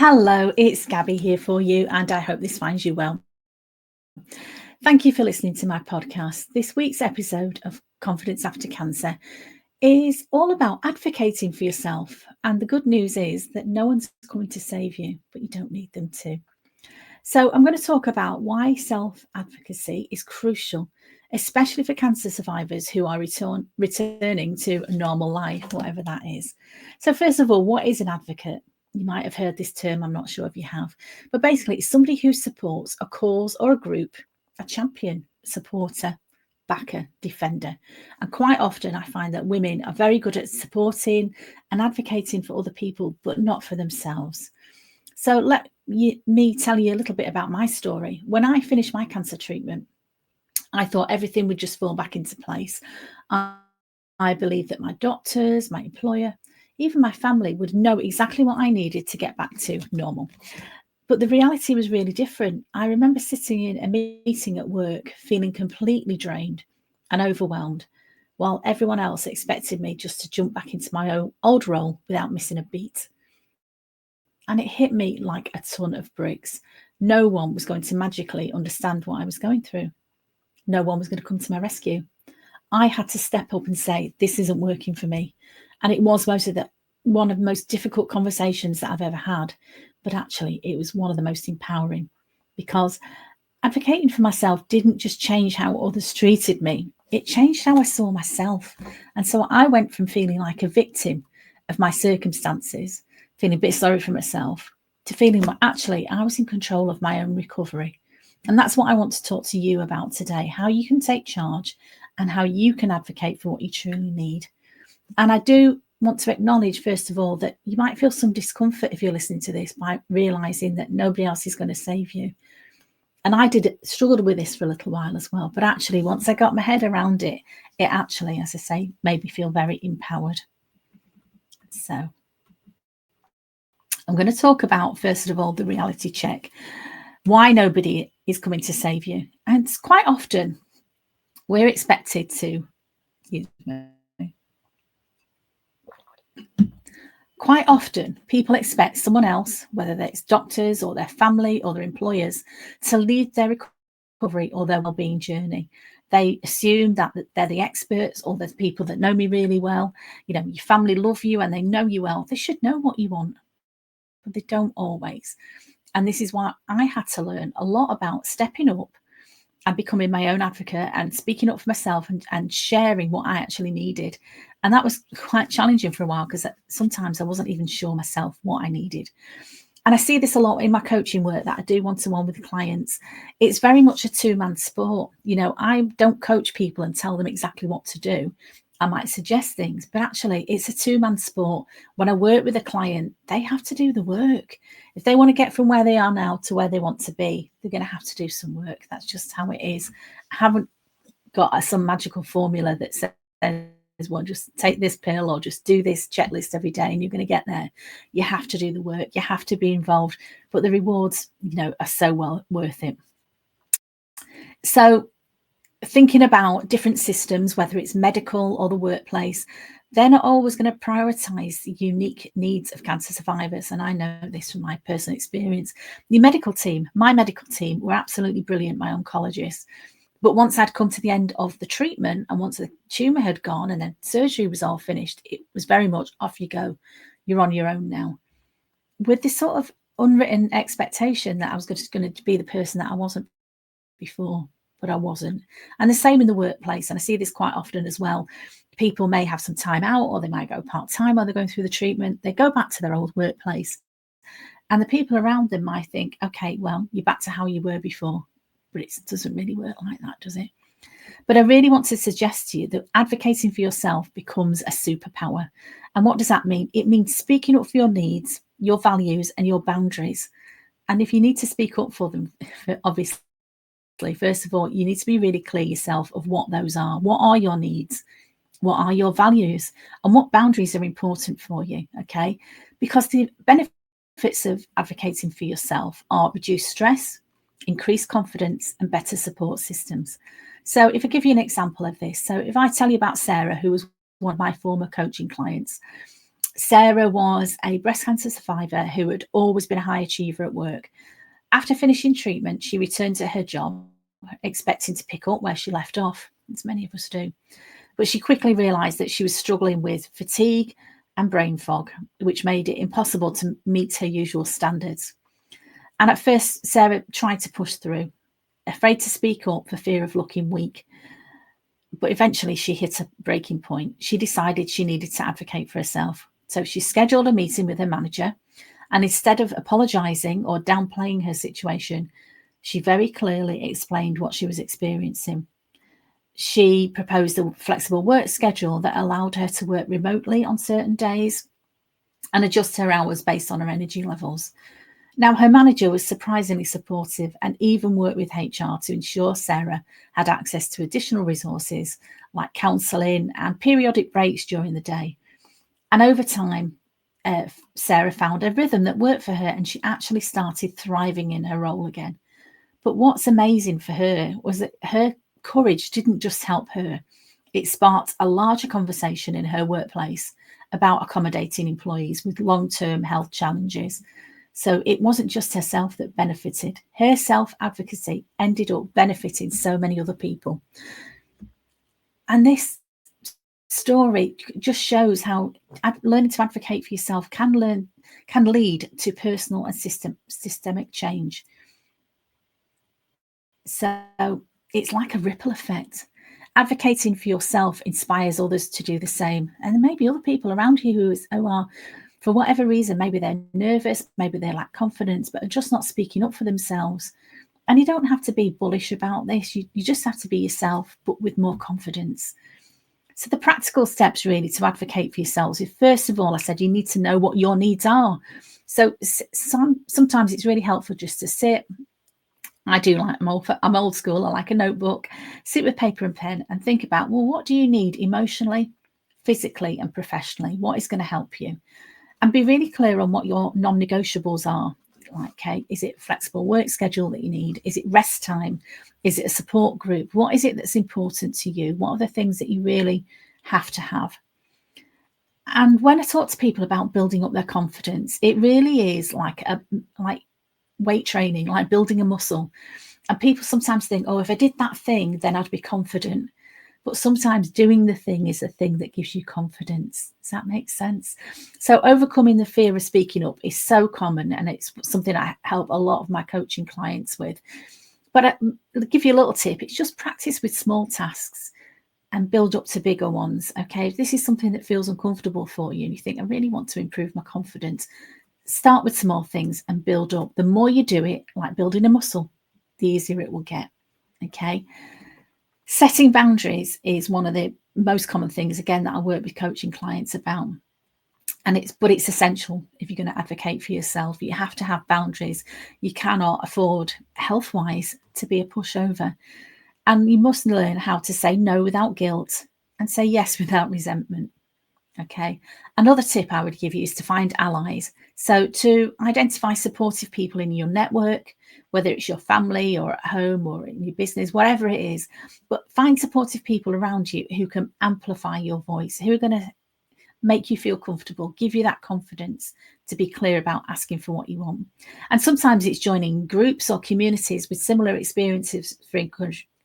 Hello, it's Gabby here for you, and I hope this finds you well. Thank you for listening to my podcast. This week's episode of Confidence After Cancer is all about advocating for yourself. And the good news is that no one's coming to save you, but you don't need them to. So, I'm going to talk about why self advocacy is crucial, especially for cancer survivors who are returning to a normal life, whatever that is. So, first of all, what is an advocate? You might have heard this term, I'm not sure if you have, but basically, it's somebody who supports a cause or a group, a champion, supporter, backer, defender. And quite often, I find that women are very good at supporting and advocating for other people, but not for themselves. So me tell you a little bit about my story. When I finished my cancer treatment, I thought everything would just fall back into place. I believed that my doctors, my employer, even my family would know exactly what I needed to get back to normal. But the reality was really different. I remember sitting in a meeting at work feeling completely drained and overwhelmed, while everyone else expected me just to jump back into my own old role without missing a beat. And it hit me like a ton of bricks. No one was going to magically understand what I was going through. No one was going to come to my rescue. I had to step up and say, this isn't working for me. And it was one of the most difficult conversations that I've ever had. But actually, it was one of the most empowering, because advocating for myself didn't just change how others treated me, it changed how I saw myself. And so I went from feeling like a victim of my circumstances, feeling a bit sorry for myself, to feeling like actually I was in control of my own recovery. And that's what I want to talk to you about today, how you can take charge and how you can advocate for what you truly need. And I do want to acknowledge, first of all, that you might feel some discomfort if you're listening to this by realizing that nobody else is going to save you. And I struggled with this for a little while as well. But actually, once I got my head around it, it actually, as I say, made me feel very empowered. So I'm going to talk about, first of all, the reality check, why nobody is coming to save you. And it's quite often we're expected to, quite often people expect someone else, whether it's doctors or their family or their employers, to lead their recovery or their well-being journey. They assume that they're the experts, or there's people that know me really well. Your family love you and they know you well. They should know what you want, but they don't always. And this is why I had to learn a lot about stepping up and becoming my own advocate and speaking up for myself and sharing what I actually needed. And that was quite challenging for a while, because sometimes I wasn't even sure myself what I needed. And I see this a lot in my coaching work that I do one-to-one with clients. It's very much a two-man sport. I don't coach people and tell them exactly what to do. I might suggest things, but actually it's a two-man sport. When I work with a client, they have to do the work. If they want to get from where they are now to where they want to be, they're going to have to do some work. That's just how it is. I haven't got some magical formula that says, well, just take this pill or just do this checklist every day and you're going to get there. You have to do the work. You have to be involved, but the rewards, are so well worth it. So thinking about different systems, whether it's medical or the workplace, they're not always going to prioritize the unique needs of cancer survivors. And I know this from my personal experience. My medical team were absolutely brilliant, my oncologists. But once I'd come to the end of the treatment and once the tumour had gone and then surgery was all finished, it was very much off you go. You're on your own now. With this sort of unwritten expectation that I was going to be the person that I wasn't before, but I wasn't. And the same in the workplace. And I see this quite often as well. People may have some time out, or they might go part-time while they're going through the treatment. They go back to their old workplace. And the people around them might think, okay, well, you're back to how you were before. But it doesn't really work like that, does it? But I really want to suggest to you that advocating for yourself becomes a superpower. And what does that mean? It means speaking up for your needs, your values, and your boundaries. And if you need to speak up for them, obviously, first of all, you need to be really clear yourself of what those are. What are your needs? What are your values? And what boundaries are important for you? Okay? Because the benefits of advocating for yourself are reduced stress, increased confidence, and better support systems. So if I give you an example of this, so if I tell you about Sarah, who was one of my former coaching clients, Sarah was a breast cancer survivor who had always been a high achiever at work. After finishing treatment, she returned to her job, expecting to pick up where she left off, as many of us do. But she quickly realised that she was struggling with fatigue and brain fog, which made it impossible to meet her usual standards. And at first, Sarah tried to push through, afraid to speak up for fear of looking weak. But eventually she hit a breaking point. She decided she needed to advocate for herself. So she scheduled a meeting with her manager, and instead of apologising or downplaying her situation, she very clearly explained what she was experiencing. She proposed a flexible work schedule that allowed her to work remotely on certain days and adjust her hours based on her energy levels. Now, her manager was surprisingly supportive and even worked with HR to ensure Sarah had access to additional resources like counselling and periodic breaks during the day. And over time, Sarah found a rhythm that worked for her, and she actually started thriving in her role again. But what's amazing for her was that her courage didn't just help her. It sparked a larger conversation in her workplace about accommodating employees with long-term health challenges. So it wasn't just herself that benefited. Her self-advocacy ended up benefiting so many other people. And this story just shows how learning to advocate for yourself can lead to personal and systemic change. So it's like a ripple effect. Advocating for yourself inspires others to do the same. And there may be other people around you who are, for whatever reason, maybe they're nervous, maybe they lack confidence, but are just not speaking up for themselves. And you don't have to be bullish about this. You just have to be yourself, but with more confidence. So the practical steps really to advocate for yourselves is, first of all, I said you need to know what your needs are. So sometimes it's really helpful just to sit. I do like, I'm old school. I like a notebook, sit with paper and pen and think about, well, what do you need emotionally, physically and professionally? What is going to help you? And be really clear on what your non-negotiables are. Like, okay, is it a flexible work schedule that you need? Is it rest time? Is it a support group? What is it that's important to you? What are the things that you really have to have? And when I talk to people about building up their confidence, it really is like weight training, like building a muscle. And people sometimes think, oh, if I did that thing, then I'd be confident. But sometimes doing the thing is the thing that gives you confidence. Does that make sense? So overcoming the fear of speaking up is so common, and it's something I help a lot of my coaching clients with. But I'll give you a little tip. It's just practice with small tasks and build up to bigger ones. Okay, if this is something that feels uncomfortable for you and you think, I really want to improve my confidence, start with small things and build up. The more you do it, like building a muscle, the easier it will get. Okay. Setting boundaries is one of the most common things, again, that I work with coaching clients about. And it's essential if you're going to advocate for yourself. You have to have boundaries. You cannot afford, health-wise, to be a pushover. And you must learn how to say no without guilt and say yes without resentment. Okay. Another tip I would give you is to find allies. So to identify supportive people in your network, whether it's your family or at home or in your business, whatever it is, but find supportive people around you who can amplify your voice, who are going to make you feel comfortable, give you that confidence to be clear about asking for what you want. And sometimes it's joining groups or communities with similar experiences for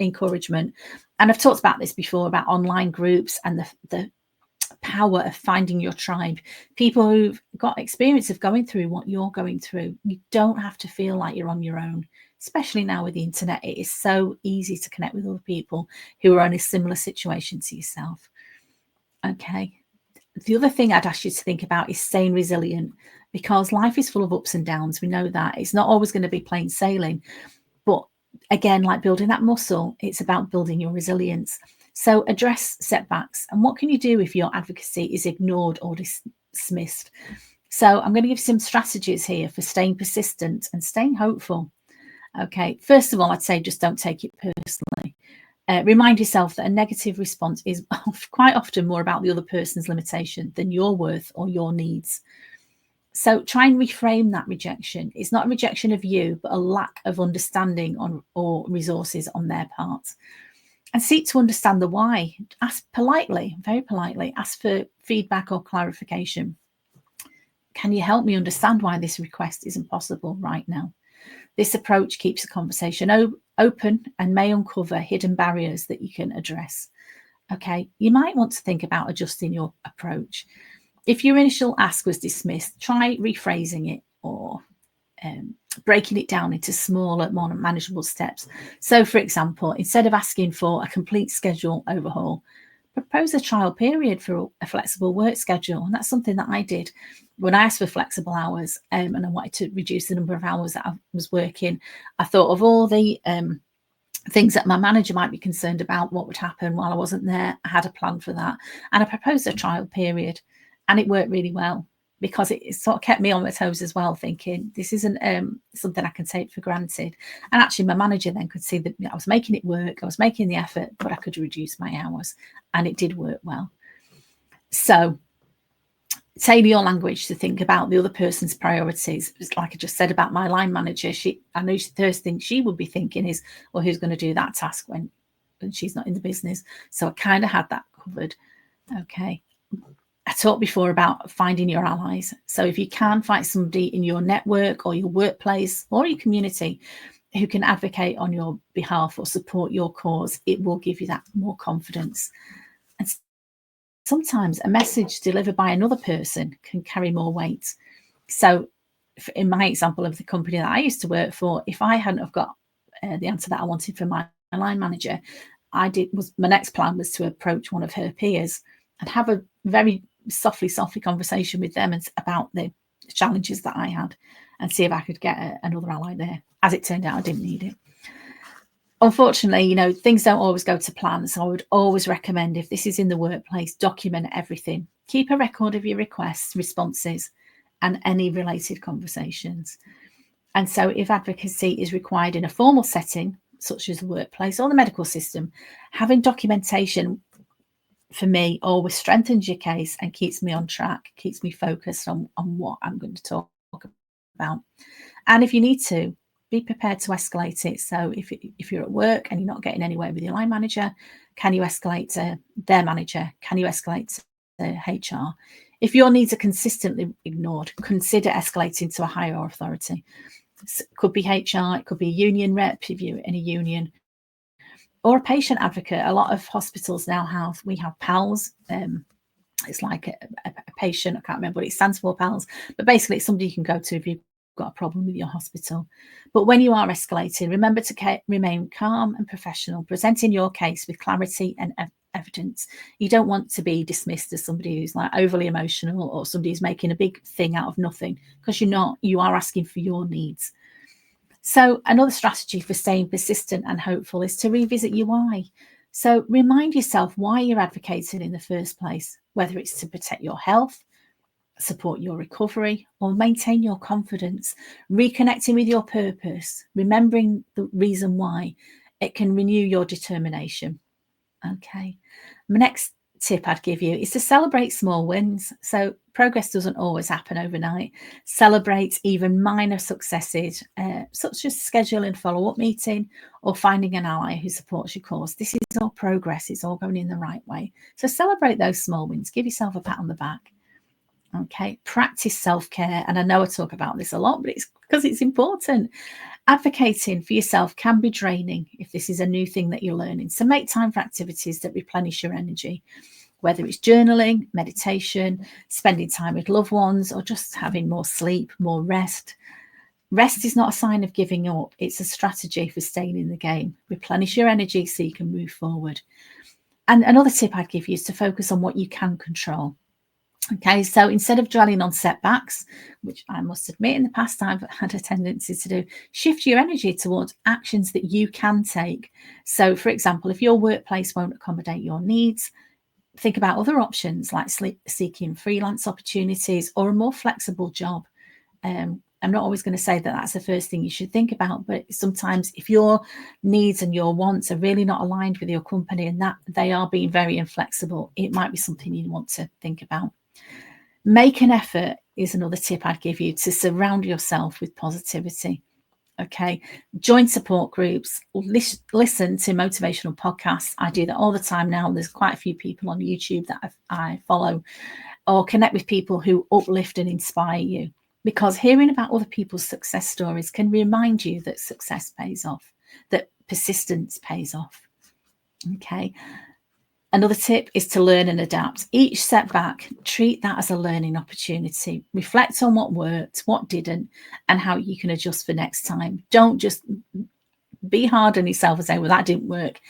encouragement. And I've talked about this before, about online groups and the power of finding your tribe, people who've got experience of going through what you're going through. You don't have to feel like you're on your own, especially now with the internet. It is so easy to connect with other people who are in a similar situation to yourself. Okay. The other thing I'd ask you to think about is staying resilient, because life is full of ups and downs. We know that it's not always going to be plain sailing, but again, like building that muscle, it's about building your resilience. So address setbacks. And what can you do if your advocacy is ignored or dismissed? So I'm going to give you some strategies here for staying persistent and staying hopeful. Okay, first of all, I'd say just don't take it personally. Remind yourself that a negative response is quite often more about the other person's limitation than your worth or your needs. So try and reframe that rejection. It's not a rejection of you, but a lack of understanding or resources on their part. And seek to understand the why. Ask politely, very politely, ask for feedback or clarification. Can you help me understand why this request isn't possible right now? This approach keeps the conversation open and may uncover hidden barriers that you can address. Okay, you might want to think about adjusting your approach. If your initial ask was dismissed, try rephrasing it or breaking it down into smaller, more manageable steps. So, for example, instead of asking for a complete schedule overhaul, propose a trial period for a flexible work schedule. And that's something that I did when I asked for flexible hours and I wanted to reduce the number of hours that I was working. I thought of all the things that my manager might be concerned about, what would happen while I wasn't there. I had a plan for that. And I proposed a trial period and it worked really well because it sort of kept me on my toes as well, thinking this isn't something I can take for granted. And actually my manager then could see that I was making it work, I was making the effort, but I could reduce my hours and it did work well. So tailor your language to think about the other person's priorities. Like I just said about my line manager, I know the first thing she would be thinking is, well, who's going to do that task when she's not in the business? So I kind of had that covered. Okay. I talked before about finding your allies. So if you can find somebody in your network or your workplace or your community who can advocate on your behalf or support your cause, it will give you that more confidence. And sometimes a message delivered by another person can carry more weight. So in my example of the company that I used to work for, if I hadn't have got the answer that I wanted from my line manager, my next plan was to approach one of her peers and have a very softly conversation with them about the challenges that I had and see if I could get another ally there. As it turned out, I didn't need it. Unfortunately, things don't always go to plan. So I would always recommend, if this is in the workplace, document everything. Keep a record of your requests, responses, and any related conversations. And so if advocacy is required in a formal setting, such as the workplace or the medical system, having documentation, for me, always strengthens your case and keeps me on track, keeps me focused on what I'm going to talk about. And if you need to, be prepared to escalate it. So if you're at work and you're not getting anywhere with your line manager, can you escalate to their manager? Can you escalate to HR? If your needs are consistently ignored, consider escalating to a higher authority. It could be HR, it could be a union rep if you're in a union, or a patient advocate. A lot of hospitals now we have PALS. It's like a patient, I can't remember what it stands for, PALS, but basically it's somebody you can go to if you've got a problem with your hospital. But when you are escalating, remember to remain calm and professional, presenting your case with clarity and evidence. You don't want to be dismissed as somebody who's like overly emotional or somebody who's making a big thing out of nothing, because you're not. You are asking for your needs. So another strategy for staying persistent and hopeful is to revisit your why. So remind yourself why you're advocating in the first place, whether it's to protect your health, support your recovery, or maintain your confidence. Reconnecting with your purpose, remembering the reason why, it can renew your determination. Okay. My next tip I'd give you is to celebrate small wins. So progress doesn't always happen overnight. Celebrate even minor successes, such as scheduling a follow-up meeting or finding an ally who supports your cause. This is all progress. It's all going in the right way. So celebrate those small wins. Give yourself a pat on the back. Okay, practice self-care. And I know I talk about this a lot, but it's because it's important. Advocating for yourself can be draining if this is a new thing that you're learning. So make time for activities that replenish your energy, whether it's journaling, meditation, spending time with loved ones, or just having more sleep, more rest. Rest is not a sign of giving up. It's a strategy for staying in the game. Replenish your energy so you can move forward. And another tip I'd give you is to focus on what you can control. Okay, so instead of dwelling on setbacks, which I must admit in the past I've had a tendency to do, shift your energy towards actions that you can take. So, for example, if your workplace won't accommodate your needs, think about other options like seeking freelance opportunities or a more flexible job. I'm not always going to say that that's the first thing you should think about, but sometimes if your needs and your wants are really not aligned with your company and that they are being very inflexible, it might be something you want to think about. Make an effort is another tip I'd give you, to surround yourself with positivity. Okay, join support groups, listen to motivational podcasts. I do that all the time now. There's quite a few people on YouTube that I follow, or connect with people who uplift and inspire you, because hearing about other people's success stories can remind you that success pays off, that persistence pays off. Okay. Another tip is to learn and adapt. Each setback, treat that as a learning opportunity. Reflect on what worked, what didn't, and how you can adjust for next time. Don't just be hard on yourself and say, well, that didn't work.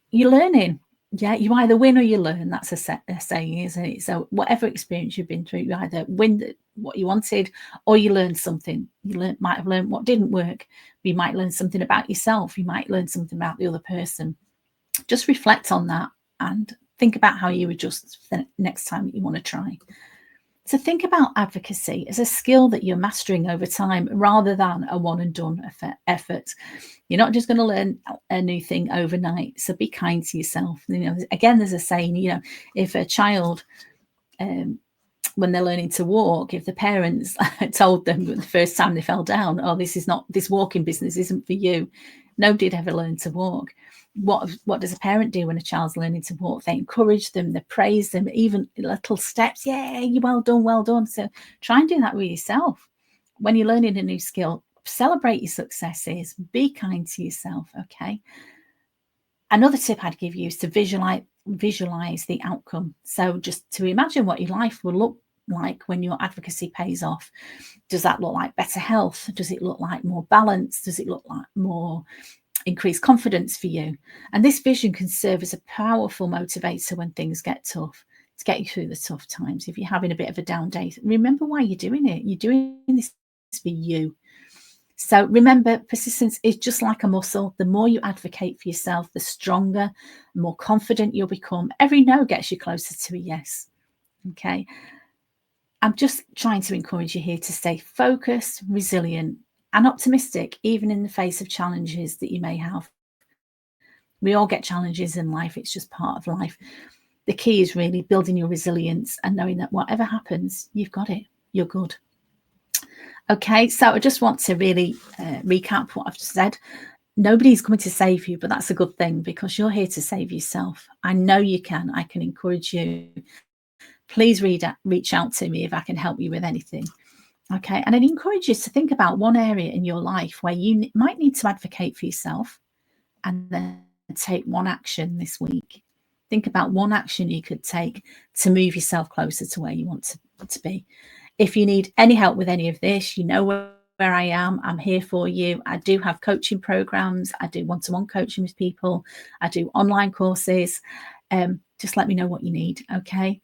You're learning. Yeah, you either win or you learn. That's a saying, isn't it? So whatever experience you've been through, you either win what you wanted or you learn something. You might have learned what didn't work. You might learn something about yourself. You might learn something about the other person. Just reflect on that and think about how you adjust for the next time that you want to try. So think about advocacy as a skill that you're mastering over time rather than a one and done effort. You're not just going to learn a new thing overnight. So be kind to yourself. Again, there's a saying, if a child, when they're learning to walk, if the parents told them the first time they fell down, oh, this walking business isn't for you, nobody'd ever learn to walk. What does a parent do when a child's learning to walk? They encourage them, they praise them, even little steps. Yeah, you well done, well done. So try and do that with yourself. When you're learning a new skill, celebrate your successes, be kind to yourself, okay? Another tip I'd give you is to visualize the outcome. So just to imagine what your life will look like when your advocacy pays off. Does that look like better health? Does it look like more balance? Does it look like more increased confidence for you? And this vision can serve as a powerful motivator when things get tough, to get you through the tough times. If you're having a bit of a down day, remember why you're doing it. You're doing this for you. So remember, persistence is just like a muscle. The more you advocate for yourself, the stronger, the more confident you'll become. Every no gets you closer to a yes. Okay. I'm just trying to encourage you here to stay focused, resilient, and optimistic, even in the face of challenges that you may have. We all get challenges in life. It's just part of life. The key is really building your resilience and knowing that whatever happens, you've got it. You're good. Okay, so I just want to really recap what I've just said. Nobody's coming to save you, but that's a good thing because you're here to save yourself. I know you can. I can encourage you. Please reach out to me if I can help you with anything. Okay, and I'd encourage you to think about one area in your life where you might need to advocate for yourself and then take one action this week. Think about one action you could take to move yourself closer to where you want to be. If you need any help with any of this, you know where I am. I'm here for you. I do have coaching programs. I do one-to-one coaching with people. I do online courses. Just let me know what you need, okay?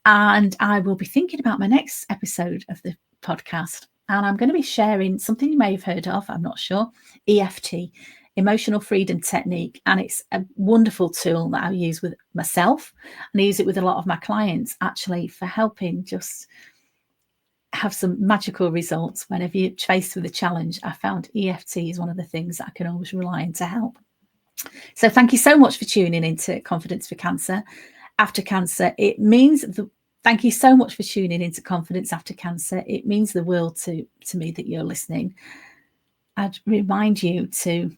And I will be thinking about my next episode of the podcast. And I'm going to be sharing something you may have heard of, I'm not sure, EFT, Emotional Freedom Technique. And it's a wonderful tool that I use with myself. And I use it with a lot of my clients, actually, for helping just have some magical results whenever you're faced with a challenge. I found EFT is one of the things that I can always rely on to help. So thank you so much for tuning into Confidence for Cancer. After Cancer, it means thank you so much for tuning into Confidence After Cancer. It means the world to me that you're listening. I'd remind you to,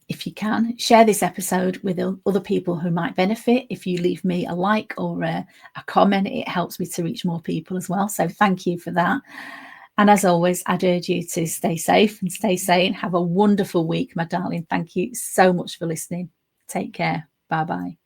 if you can, share this episode with other people who might benefit. If you leave me a like or a comment, it helps me to reach more people as well. So thank you for that. And as always, I'd urge you to stay safe and stay sane. Have a wonderful week, my darling. Thank you so much for listening. Take care. Bye-bye.